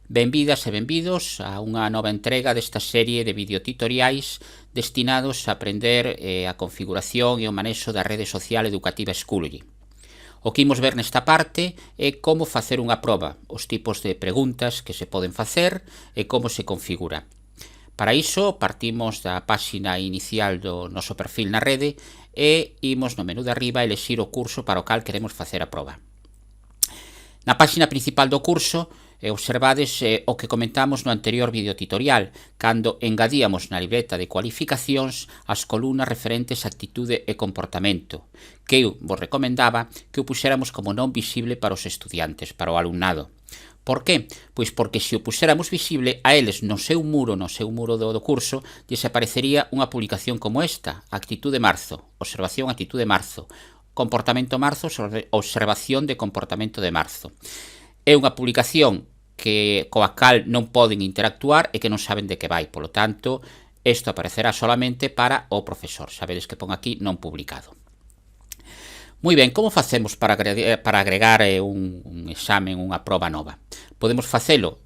Benvidas e benvidos a unha nova entrega desta serie de videotutoriais destinados a aprender a configuración e o manexo da rede social educativa Schoology. O que imos ver nesta parte é como facer unha proba, os tipos de preguntas que se poden facer e como se configura. Para iso partimos da páxina inicial do noso perfil na rede e imos no menú de arriba elexir o curso para o cal queremos facer a proba. Na páxina principal do curso observades o que comentamos no anterior videotutorial, cando engadíamos na libreta de cualificacións as columnas referentes a actitude e comportamento, que eu vos recomendaba que o puxéramos como non visible para os estudiantes, para o alumnado. Por qué? Pois porque se o puxéramos visible, a eles no seu muro do curso, lles aparecería unha publicación como esta, Actitude Marzo, observación Actitude Marzo, Comportamento Marzo, observación de comportamento de marzo. É unha publicación coa cal non poden interactuar e que non saben de que vai. Polo tanto, isto aparecerá solamente para o profesor. Sabedes que pon aquí non publicado. Moi ben, como facemos para agregar un examen, unha proba nova? Podemos facelo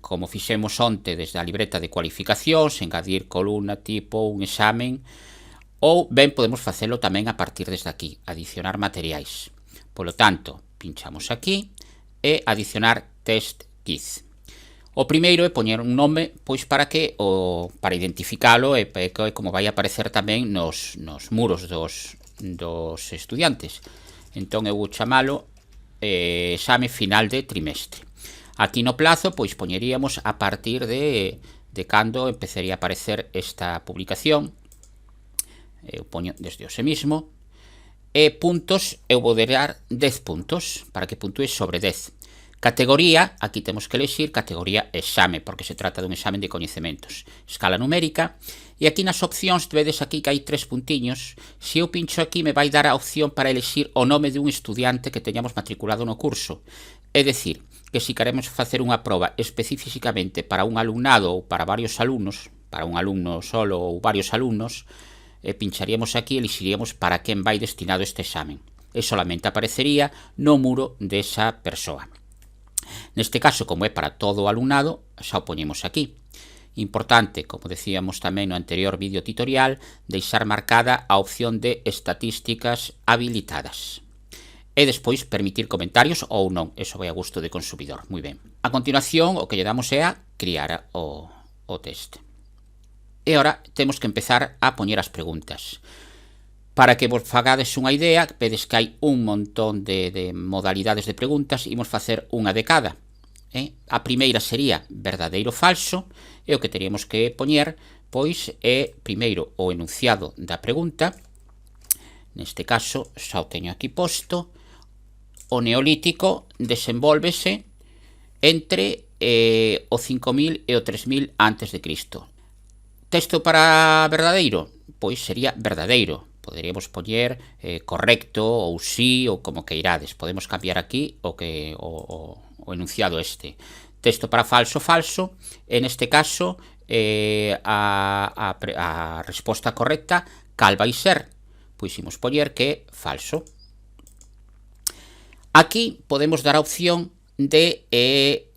como fixemos onte desde a libreta de cualificacións, engadir columna tipo un examen, ou ben podemos facelo tamén a partir desde aquí, adicionar materiais. Polo tanto, pinchamos aquí e adicionar test quiz. O primeiro é poñer un nome pois para identificalo e como vai aparecer tamén nos muros dos estudiantes. Entón eu vou chamalo exame final de trimestre. Aquí no plazo pois poñeríamos a partir de cando empezaría a aparecer esta publicación. Eu poño desde hoxe mismo. E puntos, eu vou dar 10 puntos para que puntúe sobre 10. Categoría, aquí temos que elegir categoría exame, porque se trata dun examen de coñecementos. Escala numérica, e aquí nas opcións vedes aquí que hai 3 puntiños. Se eu pincho aquí me vai dar a opción para elegir o nome dun estudiante que teñamos matriculado no curso. É dicir, que se queremos facer unha proba especificamente para un alumnado ou para varios alumnos, para un alumno solo ou varios alumnos, pincharíamos aquí e elixiríamos para quen vai destinado este examen. E solamente aparecería no muro desa persoa. Neste caso, como é para todo o alumnado, xa o poñemos aquí. Importante, como decíamos tamén no anterior videotutorial, deixar marcada a opción de estatísticas habilitadas. E despois permitir comentarios ou non, eso vai a gusto de consumidor. Moi ben. A continuación, o que lle damos é a criar o test. E agora temos que empezar a poñer as preguntas. Para que vos fagades unha idea, vedes que hai un montón de modalidades de preguntas, imos facer unha de cada. A primeira sería verdadeiro ou falso, e o que teríamos que poñer pois é primeiro o enunciado da pregunta. Neste caso, xa o teño aquí posto. O neolítico desenvólvese entre o 5000 e o 3000 a.C. Texto para verdadeiro? Pois sería verdadeiro. Poderíamos poñer correcto ou sí ou como queirades. Podemos cambiar aquí o enunciado este. Texto para falso, falso. En este caso, a resposta correcta, cal vai ser? Pois imos poñer que é falso. Aquí podemos dar a opción de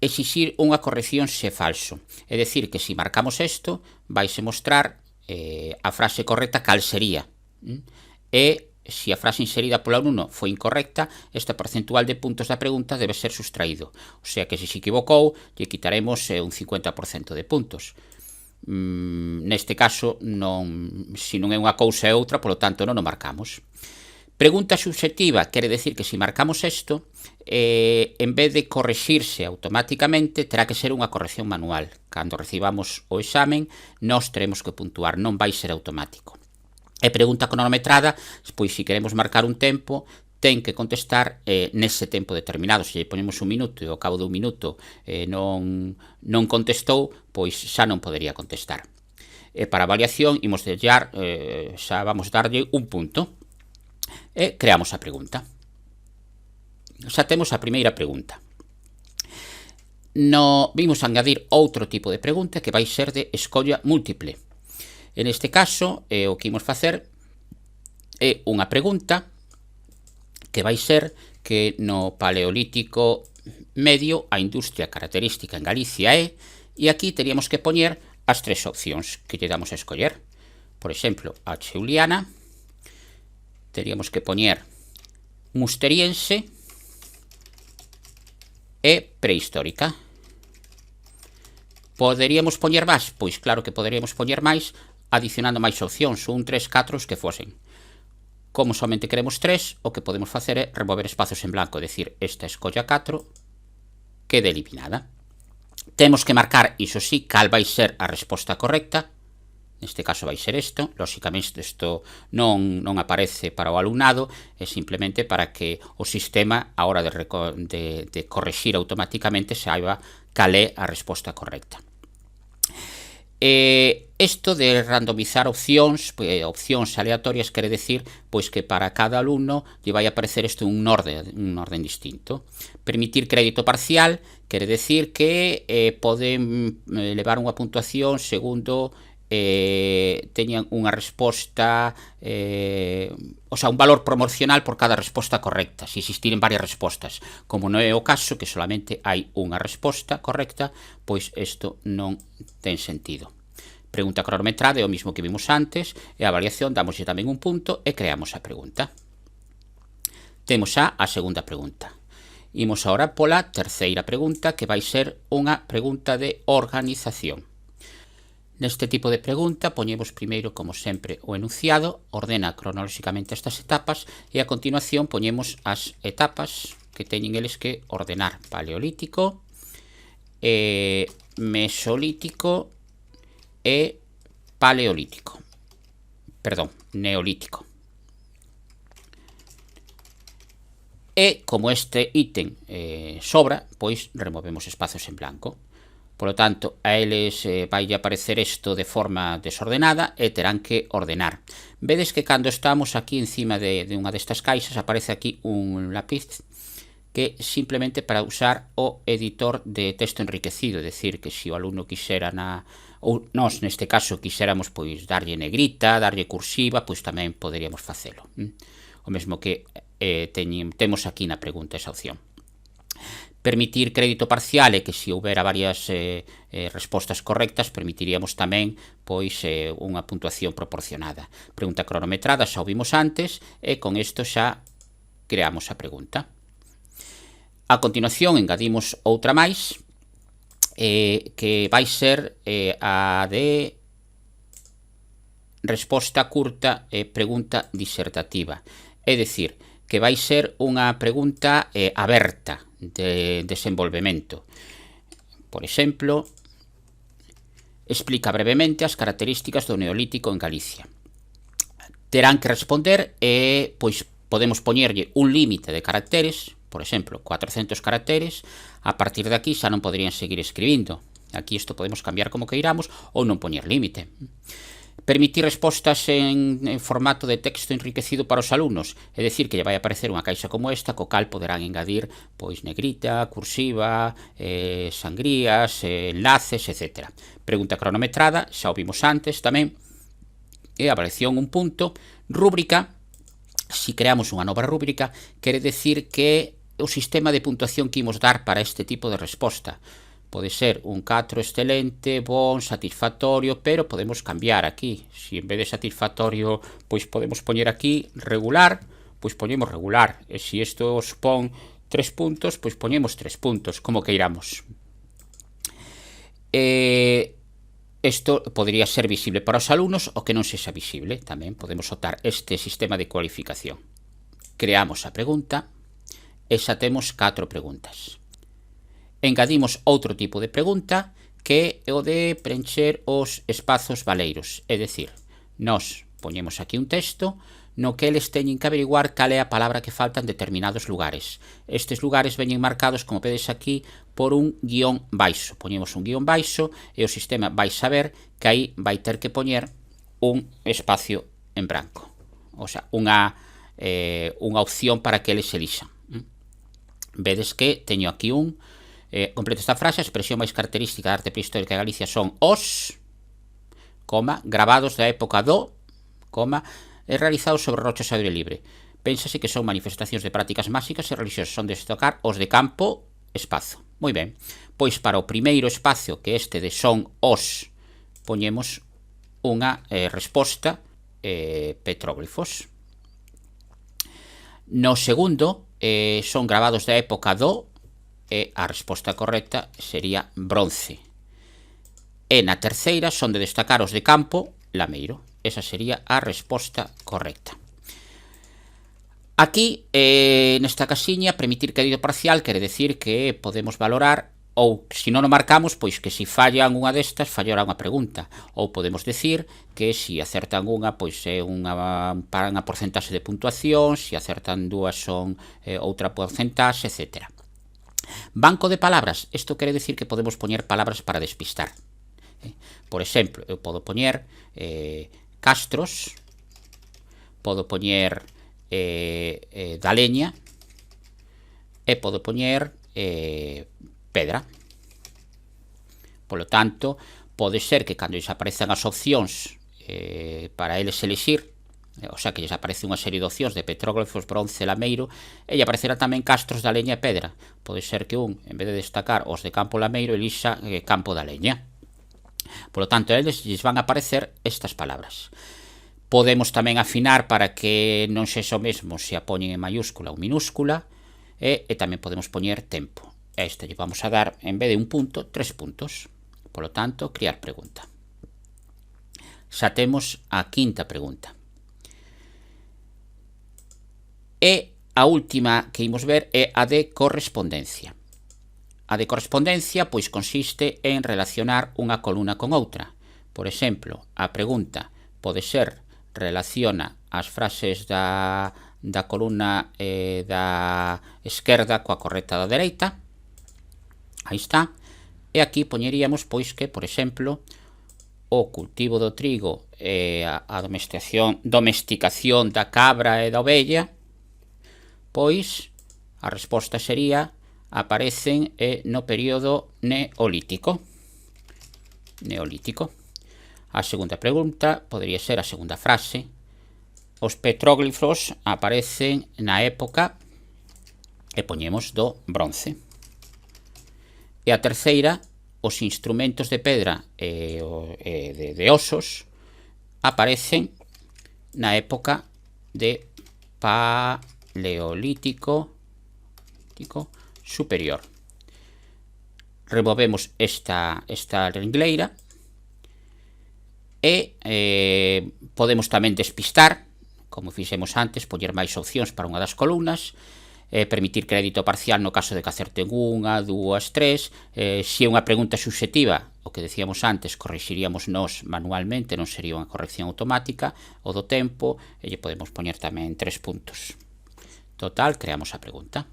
exixir unha corrección se falso. É dicir, que se marcamos isto, vaise mostrar a frase correcta cal sería. E se a frase inserida polo alumno foi incorrecta, esta percentual de puntos da pregunta debe ser sustraído. O sea que se equivocou, lle quitaremos un 50% de puntos. Neste caso, se non é unha cousa é outra, polo tanto non o marcamos. Pregunta subxectiva quere decir que se marcamos isto, en vez de correxirse automáticamente, terá que ser unha corrección manual. Cando recibamos o examen, nós teremos que puntuar, non vai ser automático. E pregunta cronometrada, pois se queremos marcar un tempo, ten que contestar nese tempo determinado. Se lle ponemos un minuto e ao cabo dun minuto non contestou, pois xa non podería contestar. E para avaliación, imos xa vamos darlle un punto. E creamos a pregunta. Xa temos a primeira pregunta. Vimos añadir outro tipo de pregunta que vai ser de escolla múltiple. En este caso, o que imos facer é unha pregunta que vai ser que no Paleolítico medio a industria característica en Galicia é, e aquí teríamos que poñer as tres opcións que lle damos a escoller. Por exemplo, a Juliana, teríamos que poñer musteriense e prehistórica. Poderíamos poñer máis? Pois claro que poderíamos poñer máis, adicionando máis opcións, 1, 3, 4, os que fosen. Como somente queremos 3, o que podemos facer é remover espazos en blanco, é dicir, esta escolla 4 queda eliminada. Temos que marcar, iso sí, cal vai ser a resposta correcta. Neste caso vai ser isto. Lóxicamente isto non aparece para o alumnado, é simplemente para que o sistema, a hora de correxir automáticamente, saiba cal é a resposta correcta. Isto de randomizar opcións aleatorias quere decir pois que para cada alumno lle vai aparecer isto un orden distinto. Permitir crédito parcial quere decir que poden levar unha puntuación segundo teñan unha resposta, o sea, un valor promocional por cada resposta correcta, se existiren varias respostas. Como non é o caso, que solamente hai unha resposta correcta, pois isto non ten sentido. Pregunta cronometrada é o mismo que vimos antes, e a variación damoslle tamén un punto e creamos a pregunta. Temos xa a segunda pregunta. Imos agora pola terceira pregunta, que vai ser unha pregunta de organización. Neste tipo de pregunta poñemos primeiro, como sempre, o enunciado, ordena cronolóxicamente estas etapas e a continuación poñemos as etapas que teñen eles que ordenar: paleolítico, mesolítico e paleolítico. Perdón, neolítico. E como este ítem sobra, pois removemos espazos en blanco. Por lo tanto, a eles vai aparecer isto de forma desordenada e terán que ordenar. Vedes que cando estamos aquí encima de unha destas caixas aparece aquí un lápiz que simplemente para usar o editor de texto enriquecido, é dicir, que se o alumno quixera ou nós neste caso quixéramos pois darlle negrita, darlle cursiva, pois tamén poderíamos facelo. O mesmo que temos aquí na pregunta esa opción. Permitir crédito parcial é que se houbera varias respostas correctas permitiríamos tamén pois unha puntuación proporcionada. Pregunta cronometrada xa o vimos antes e con isto xa creamos a pregunta. A continuación engadimos outra máis que vai ser a de resposta curta e pregunta disertativa. É dicir, que vai ser unha pregunta aberta de desenvolvemento. Por exemplo, explica brevemente as características do Neolítico en Galicia. Terán que responder e pois podemos poñerlle un límite de caracteres, por exemplo, 400 caracteres. A partir de aquí xa non poderían seguir escribindo. Aquí isto podemos cambiar como queiramos ou non poñer límite. Permitir respostas en formato de texto enriquecido para os alumnos, é dicir, que lle vai aparecer unha caixa como esta, co cal poderán engadir pois negrita, cursiva, sangrías, enlaces, etc. Pregunta cronometrada, xa o vimos antes tamén, e avaliación un punto. Rúbrica, si creamos unha nova rúbrica, quere decir que o sistema de puntuación que imos dar para este tipo de resposta. Pode ser un 4 excelente, bon, satisfactorio, pero podemos cambiar aquí. Si en vez de satisfactorio, pois podemos poñer aquí regular, pois poñemos regular. E se isto os pon 3 puntos, pois poñemos 3 puntos, como queiramos. Isto podría ser visible para os alumnos o que non sexa visible. Tamén podemos optar este sistema de cualificación. Creamos a pregunta e xa temos 4 preguntas. Engadimos outro tipo de pregunta que é o de preencher os espazos valeiros. É dicir, nós poñemos aquí un texto no que eles teñen que averiguar cal é a palabra que falta en determinados lugares. Estes lugares veñen marcados, como vedes aquí, por un guión baixo. Poñemos un guión baixo e o sistema vai saber que aí vai ter que poñer un espacio en branco. O sea, unha opción para que eles elixan. Vedes que teño aquí un completo esta frase: a expresión máis característica da arte prehistórica de Galicia son os, gravados da época do, e realizados sobre rochas ao aire libre. Pénsase que son manifestacións de prácticas máxicas e religiosas. Son de destacar os de campo espazo. Moi ben, pois para o primeiro espacio, que este de son os, poñemos unha resposta petróglifos. No segundo, son gravados da época do, e a resposta correcta sería bronce. E na terceira son de destacar os de campo, lameiro. Esa sería a resposta correcta. Aquí, nesta casiña, permitir crédito parcial quere decir que podemos valorar, ou se non o marcamos, pois que se fallan unha destas, fallará unha pregunta. Ou podemos decir que se acertan unha, pois é unha porcentaxe de puntuación, se acertan dúas son outra porcentaxe, etc. Banco de palabras, isto quere decir que podemos poñer palabras para despistar. Por exemplo, eu podo poñer castros, podo poñer da leña, e podo poñer pedra. Polo tanto, pode ser que cando lles aparezan as opcións para eles elixir, o sea, que lles aparece unha serie de opcións de petróglifos, bronce, lameiro, e lle aparecerá tamén castros da leña e pedra. Pode ser que un, en vez de destacar os de campo lameiro, elixa campo da leña. Polo tanto, a eles lles van a aparecer estas palabras. Podemos tamén afinar para que non sexa o mesmo se a poñen en mayúscula ou minúscula, e tamén podemos poñer tempo. A este lle vamos a dar, en vez de un punto, 3 puntos. Polo tanto, criar pregunta. Xa temos a quinta pregunta. E a última que imos ver é a de correspondencia. A de correspondencia, pois, consiste en relacionar unha columna con outra. Por exemplo, a pregunta pode ser relaciona as frases da columna da esquerda coa correcta da dereita. Aí está. E aquí poñeríamos, pois, que, por exemplo, o cultivo do trigo e a domesticación da cabra e da ovella, pois, a resposta sería aparecen no período neolítico. A segunda pregunta podería ser a segunda frase. Os petróglifos aparecen na época, e poñemos do bronce. E a terceira, os instrumentos de pedra e de osos aparecen na época de paleolítico superior. Removemos esta ringleira e podemos tamén despistar, como fixemos antes, poñer máis opcións para unha das columnas, permitir crédito parcial no caso de que acerten unha, dúas, tres. Se é unha pregunta subxectiva, o que decíamos antes, corrixiríamos nós manualmente, non sería unha corrección automática. O do tempo, e lle podemos poñer tamén 3 puntos. Total, creamos a pregunta.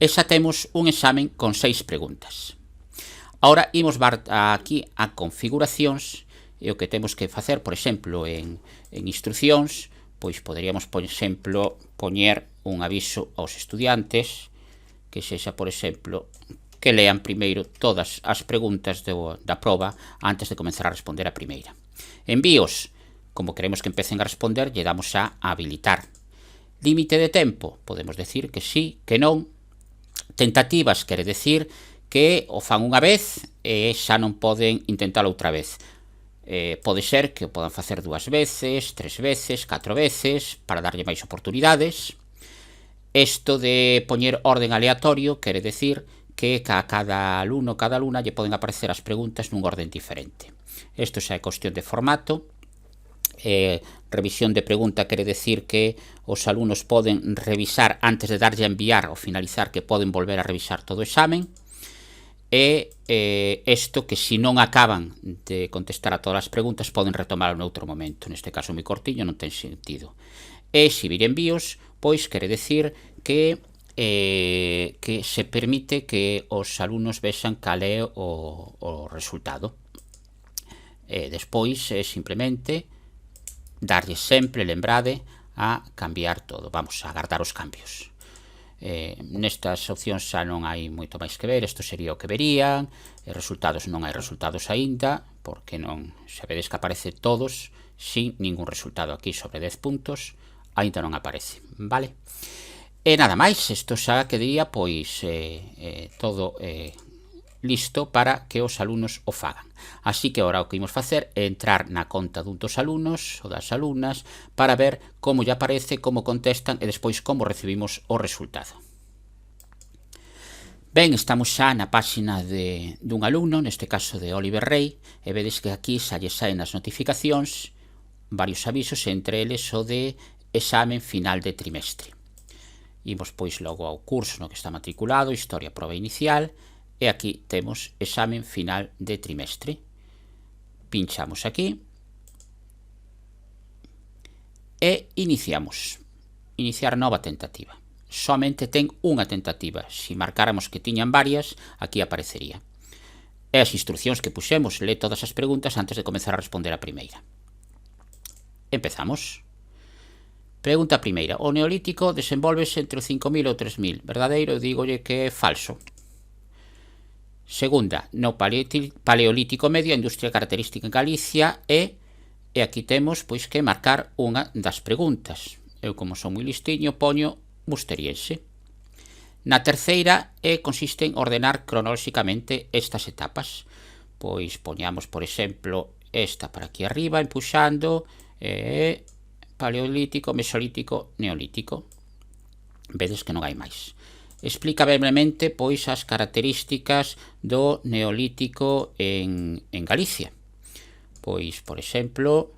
E xa temos un examen con 6 preguntas. Ahora imos ver aquí a configuracións, e o que temos que facer, por exemplo, en instruccións, pois poderíamos, por exemplo, poñer un aviso aos estudiantes que sexa, por exemplo, que lean primeiro todas as preguntas da proba antes de comenzar a responder a primeira. Envíos, como queremos que empecen a responder, lle damos a habilitar. Límite de tempo, podemos decir que sí, que non. Tentativas, quere decir que o fan unha vez e xa non poden intentalo outra vez. Pode ser que o podan facer 2 veces, 3 veces, 4 veces, para darlle máis oportunidades. Isto de poñer orden aleatorio quere decir que a cada alumno, cada alumna, lle poden aparecer as preguntas nun orden diferente. Isto xa é cuestión de formato. Revisión de pregunta quere decir que os alumnos poden revisar antes de darlle a enviar ou finalizar, que poden volver a revisar todo o examen. E isto que se non acaban de contestar a todas as preguntas poden retomar en outro momento. Neste caso moi cortiño, non ten sentido. E se vir envíos, pois quere decir que se permite que os alumnos vexan cal é o resultado. Despois simplemente darlle sempre, lembrade, a cambiar todo. Vamos a agardar os cambios. Nestas opcións xa non hai moito máis que ver. Isto sería o que verían. Resultados, non hai resultados aínda, porque non sabedes que aparece todos sin ningún resultado aquí sobre 10 puntos. Aínda non aparece, vale? E nada máis, isto xa quedaría pois todo listo para que os alumnos o fagan. Así que agora o que imos facer é entrar na conta dun dos alumnos ou das alumnas para ver como lle aparece, como contestan e despois como recibimos o resultado. Ben, estamos xa na páxina dun alumno, neste caso de Oliver Rey, e vedes que aquí xa lle saen as notificacións, varios avisos, entre eles o de examen final de trimestre. Imos pois logo ao curso no que está matriculado, Historia Proba Inicial, e aquí temos examen final de trimestre. Pinchamos aquí e iniciamos. Iniciar nova tentativa. Somente ten unha tentativa. Se marcáramos que tiñan varias, aquí aparecería. E as instruccións que puxemos, lee todas as preguntas antes de comezar a responder a primeira. Empezamos. Pregunta primeira. O neolítico desenvolvese entre o 5000 e o 3000. Verdadeiro, dígolle que é falso. Segunda. No paleolítico medio, a industria característica en Galicia e aquí temos pois que marcar unha das preguntas. Eu, como son moi listiño, poño musteriense. Na terceira consiste en ordenar cronolóxicamente estas etapas. Pois poñamos, por exemplo, esta para aquí arriba, empuxando paleolítico, mesolítico, neolítico. Vedes que non hai máis. Explica brevemente pois as características do neolítico en Galicia. Pois, por exemplo,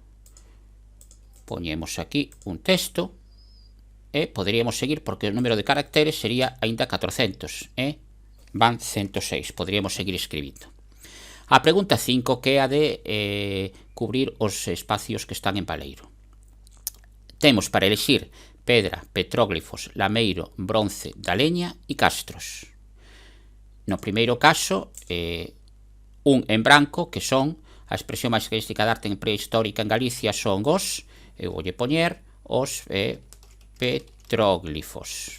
poñemos aquí un texto e poderíamos seguir porque o número de caracteres sería aínda 400 van 106, poderíamos seguir escribindo. A pregunta 5 que é a de cubrir os espacios que están en baleiro. Temos para elixir pedra, petróglifos, lameiro, bronce, da leña e castros. No primeiro caso, un en branco, que son a expresión máis característica da arte prehistórica en Galicia son os, eu voulle poñer, os petróglifos.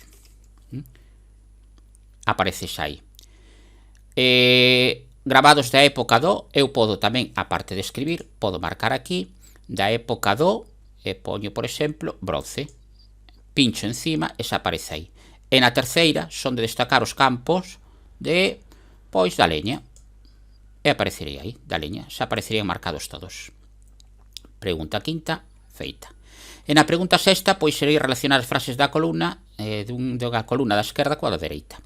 Aparece xa aí. Grabados da época do, eu podo tamén, aparte de escribir, podo marcar aquí, da época do, e poño, por exemplo, bronce. Pincho encima e xa aparece aí. E na terceira son de destacar os campos de, pois, da leña. E aparecería aí, da leña. Xa aparecerían marcados todos. Pregunta quinta, feita. E na pregunta sexta, pois, sería relacionar as frases da columna, da columna da esquerda coa da dereita.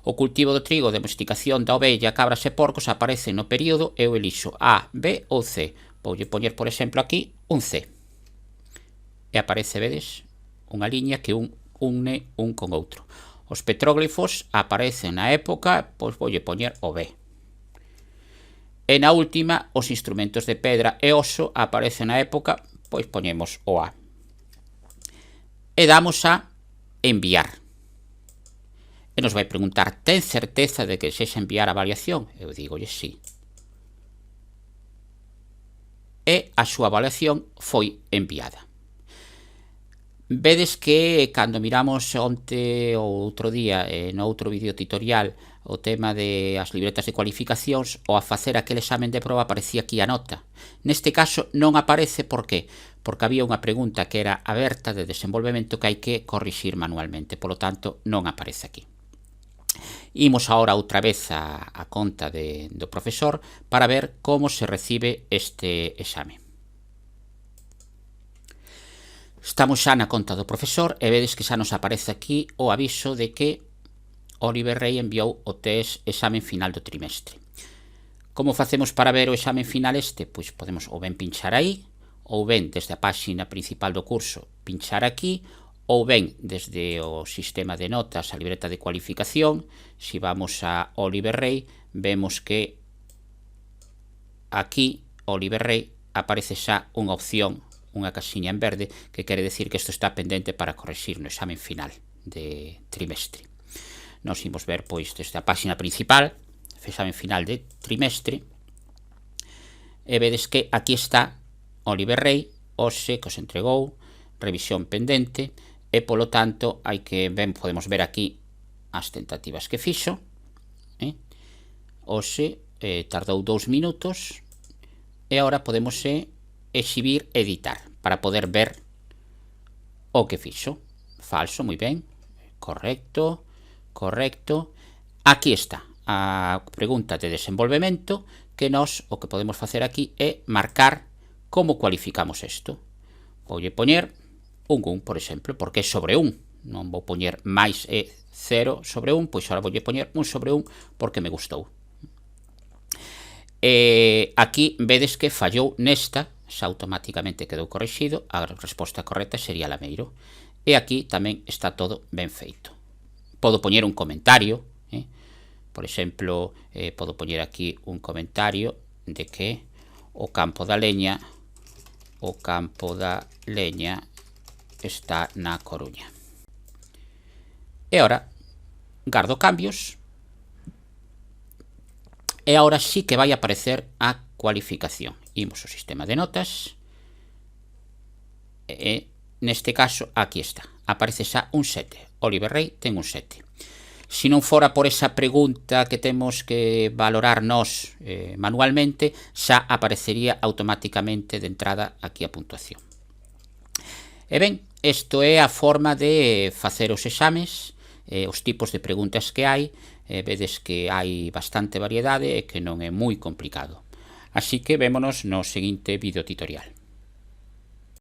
O cultivo do trigo, domesticación da ovella, cabras e porcos aparece no período, eu elixo A, B ou C. Voulle poñer, por exemplo, aquí un C. E aparece, vedes, unha liña que une un con outro. Os petróglifos aparecen na época, pois voulle poñer o B. E na última, os instrumentos de pedra e oso aparecen na época, pois poñemos o A. E damos a enviar. E nos vai preguntar, ten certeza de que sexa enviar a avaliación? Eu digolle sí. E a súa avaliación foi enviada. Vedes que cando miramos onte ou outro día no outro vídeo tutorial o tema de as libretas de cualificacións, ou a facer aquele examen de proba aparecía aquí a nota. Neste caso non aparece, por qué? Porque había unha pregunta que era aberta de desenvolvemento que hai que corrixir manualmente, polo tanto non aparece aquí. Imos agora outra vez a conta do profesor para ver como se recibe este exame. Estamos xa na conta do profesor e vedes que xa nos aparece aquí o aviso de que Oliver Rey enviou o test examen final do trimestre. Como facemos para ver o examen final este? Pois podemos ou ben pinchar aí, ou ben desde a páxina principal do curso pinchar aquí, ou ben desde o sistema de notas, a libreta de cualificación. Se vamos a Oliver Rey, vemos que aquí Oliver Rey aparece xa unha opción, unha casiña en verde, que quere decir que isto está pendente para corrixir no examen final de trimestre. Nos imos ver, pois, desde a páxina principal, examen final de trimestre, e vedes que aquí está Oliver Rey, hoxe, que os entregou, revisión pendente, e polo tanto, podemos ver aquí as tentativas que fixo. Hoxe tardou 2 minutos, e agora podemos exhibir, editar, para poder ver o que fixo. Falso, moi ben. correcto, correcto. Aquí está a pregunta de desenvolvemento, que nós o que podemos facer aquí é marcar como cualificamos isto. Voulle poñer un 1, por exemplo, porque é sobre 1. Non vou poñer máis é 0 sobre 1, pois agora voulle poñer 1 sobre 1 porque me gustou. Aquí vedes que fallou nesta, xa automáticamente quedou corrixido, a resposta correcta sería lameiro. E aquí tamén está todo ben feito. Podo poñer un comentario, por exemplo, podo poñer aquí un comentario de que o campo da leña está na Coruña. E agora gardo cambios e agora sí que vai aparecer a cualificación. Imos ao sistema de notas e neste caso aquí está, aparece xa un 7. Oliver Rey ten un 7. Se non fora por esa pregunta que temos que valorar nós manualmente, xa aparecería automáticamente de entrada aquí a puntuación. E ben, isto é a forma de facer os exames, os tipos de preguntas que hai, vedes que hai bastante variedade e que non é moi complicado. Así que vémonos no seguinte videotutorial.